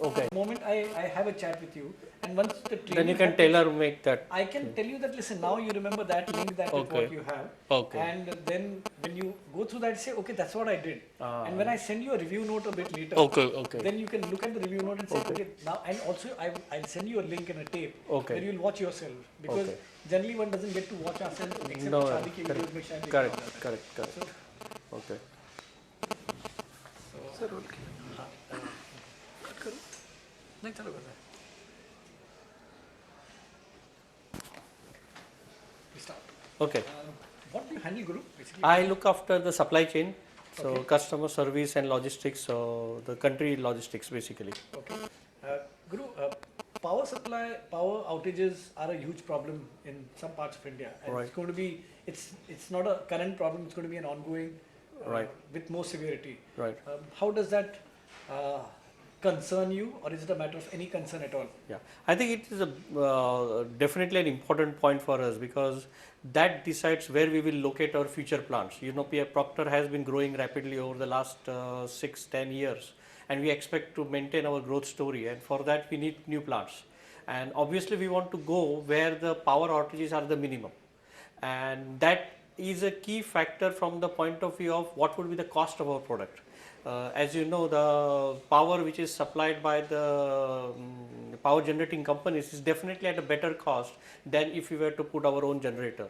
Okay. The moment I have a chat with you, and once the Then training you can happens, tailor make that. I can tell you that, listen, now you remember that, link that with Okay. what you have. Okay. And then when you go through that, say, okay, that's what I did. And when I send you a review note a bit later, Okay. Okay. then you can look at the review note and say, Okay. okay, now, and also I'll send you a link and a tape Okay. where you'll watch yourself. Because Okay. generally one doesn't get to watch ourselves except No, शादी के correct, videos में शायद देखा correct, होता है. correct, correct. So, Okay. so हाँ, cut करो. नहीं चलो करते हैं. We start. Okay. What do you handle, Guru? Basically, I look after the supply chain, so Okay. customer service and logistics, so the country logistics basically. Okay. Guru, power supply, power outages are a huge problem in some parts of India, and Right. it's going to be. It's not a current problem. It's going to be an ongoing, Right. with more severity. Right. How does that concern you, or is it a matter of any concern at all? Yeah, I think it is a definitely an important point for us because that decides where we will locate our future plants. You know, PF Procter has been growing rapidly over the last 6-10 years, and we expect to maintain our growth story. And for that, we need new plants. And obviously, we want to go where the power outages are the minimum, and that is a key factor from the point of view of what would be the cost of our product. As you know, the power which is supplied by the power generating companies is definitely at a better cost than if we were to put our own generator.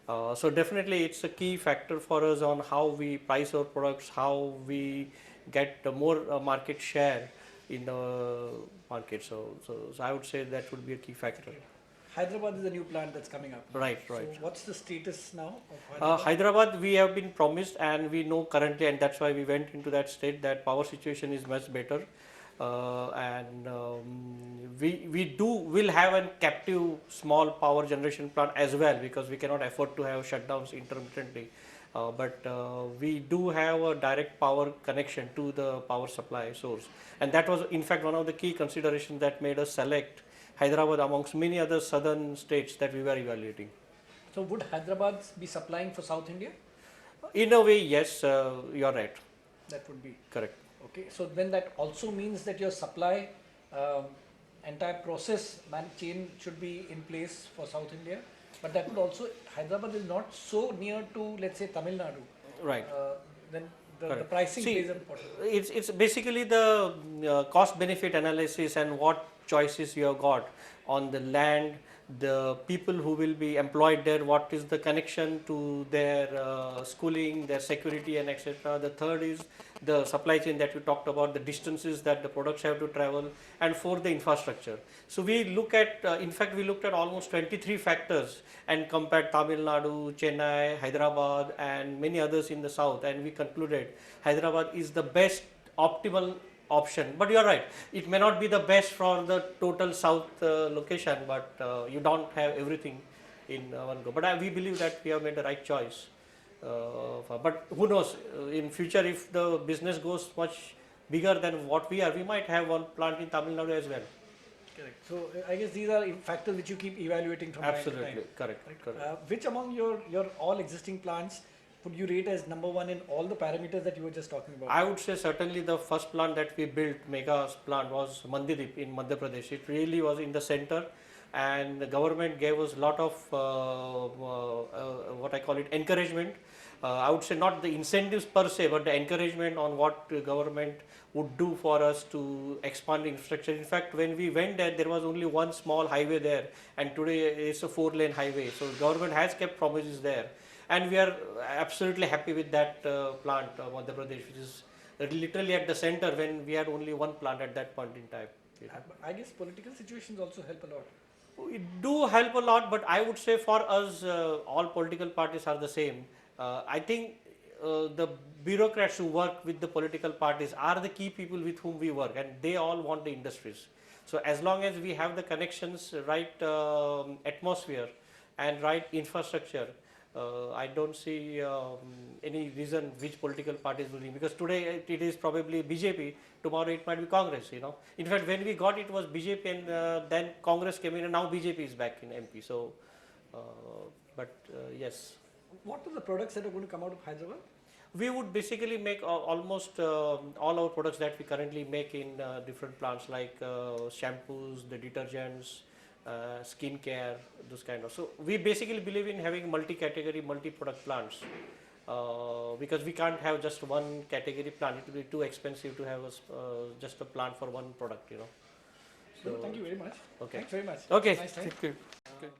So definitely it's a key factor for us on how we price our products, how we get more market share in the market. So I would say that would be a key factor. Hyderabad is a new plant that's coming up. Right, right. So what's the status now of Hyderabad? Hyderabad, we have been promised, and we know currently, and that's why we went into that state that power situation is much better, and we will have a captive small power generation plant as well because we cannot afford to have shutdowns intermittently. But we do have a direct power connection to the power supply source, and that was in fact one of the key considerations that made us select Hyderabad amongst many other southern states that we were evaluating. So would Hyderabad be supplying for South India? In a way, yes, you are right. That would be. Correct. Okay, so then that also means that your supply, um, entire process chain should be in place for South India. But that would also, Hyderabad is not so near to, let's say, Tamil Nadu. Right. Then the Correct. pricing See, plays an important role. it's basically the cost benefit analysis and what choices you have got on the land, the people who will be employed there, what is the connection to their schooling, their security, and etc. The third is the supply chain that we talked about, the distances that the products have to travel, and fourth, the infrastructure. So we look at, in fact, we looked at almost 23 factors and compared Tamil Nadu, Chennai, Hyderabad, and many others in the south, and we concluded Hyderabad is the best optimal option. But you are right, it may not be the best for the total south location, but you don't have everything in one go. But we believe that we have made the right choice. But who knows, in future if the business goes much bigger than what we are, we might have one plant in Tamil Nadu as well. Correct. So I guess these are factors which you keep evaluating from time to Absolutely, time. correct, correct. Which among your all existing plants would you rate as number one in all the parameters that you were just talking about? I would say certainly the first plant that we built, mega plant, was Mandirip in Madhya Pradesh. It really was in the center, and the government gave us a lot of what I call it encouragement. I would say not the incentives per se, but the encouragement on what the government would do for us to expand infrastructure. In fact, when we went there was only one small highway there, and today it's a 4-lane highway. So government has kept promises there. And we are absolutely happy with that plant, Madhya Pradesh, which is literally at the center when we had only one plant at that point in time. I guess political situations also help a lot. It do help a lot, but I would say for us, all political parties are the same. I think the bureaucrats who work with the political parties are the key people with whom we work, and they all want the industries. So as long as we have the connections, right atmosphere, and right infrastructure, I don't see any reason which political parties will win, because today it is probably BJP, tomorrow it might be Congress. In fact, when we got it was BJP, and then Congress came in, and now BJP is back in MP. So, but yes. What are the products that are going to come out of Hyderabad? We would basically make almost all our products that we currently make in different plants, like shampoos, the detergents, skincare, those kind of. So we basically believe in having multi-category, multi-product plants, because we can't have just one category plant. It will be too expensive to have just a plant for one product, you know. So, thank you very much. Okay. Thanks very much. Okay. Nice time. Thank you. Okay.